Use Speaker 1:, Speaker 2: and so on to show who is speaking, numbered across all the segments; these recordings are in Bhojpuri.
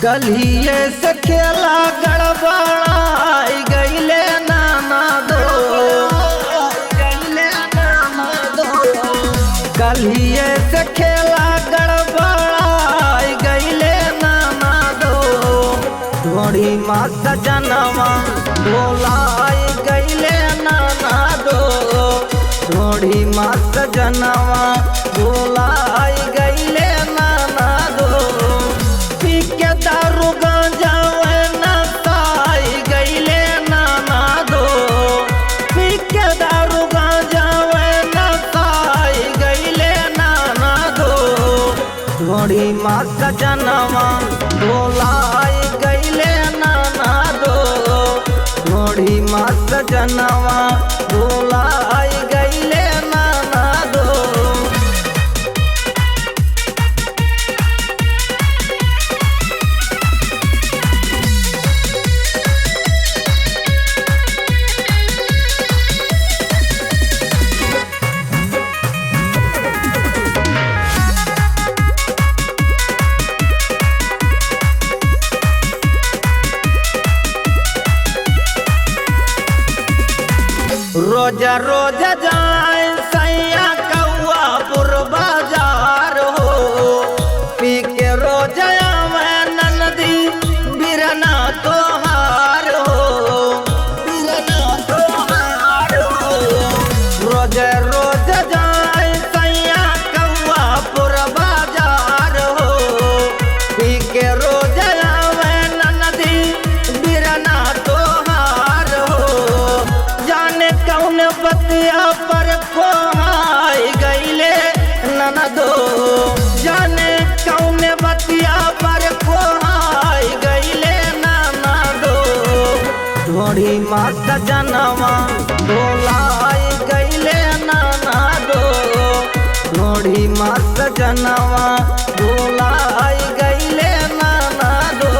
Speaker 1: कलिए से खेला गड़बड़ाई गईले नाना दो, कलिए से खेला गड़बड़ाई गईले नाना दो। ढोड़ी माँ सजनवा बोलाई गईले नाना दो, ढोड़ी माँ सजनवा बोलाई गईले नाना दो। पी के दारू गांजा नसाई गईले नाना दो, पी के दारू गांजा नसाई गईले नाना दो। ढोड़ी माँ सजनवा बोलाई गईले नाना दो, ढोड़ी माँ सजनवा बोलाई गईले नाना दो। रोज रोज जाए सैया कौआपुर बाजार हो, पी के रोज आवे ननदी बिरना तोहार हो, बिरना तोहार हो। रोज रोज जाए सैया कौआपुर बाजार हो, पी के रोज आवे ननदी बिरना तोहार हो। जाने कौन बतिया पर खोहाई गईले ननदो, जाने कौन बतिया पर खोहाई गईले ननदो। ढोड़ी माँ सजनवा बोलाई गईले ननदो, ढोड़ी माँ सजनवा बोलाई गईले ननदो।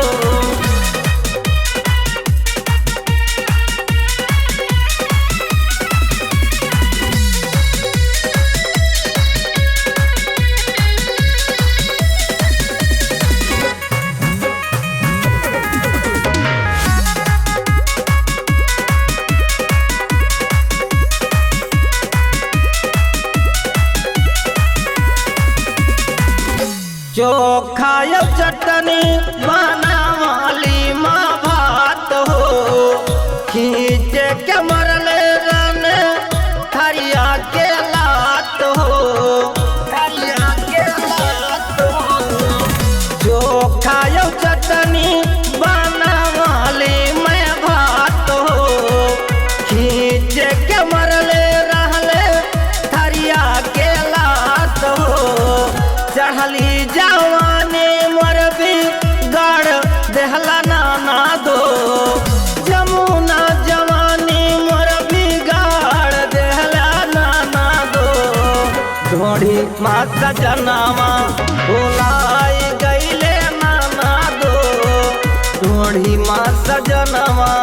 Speaker 1: चोखा या चटनी बनावाली माँ भात हो, खींचे के मरले रने थरिया के लात हो, थरिया के लात हो। चोखा या चटनी बनावाली मैं भात हो, खींचे के मरले रहले थरिया के लात हो। चढ़ली जवानी मोर बिगाड़ देहला नाना दो, जमुना जवानी मोर बिगाड़ देहला नाना दो। ढोड़ी माँ सजनवा बोलाई गईले नाना दो, ढोड़ी माँ सजनवा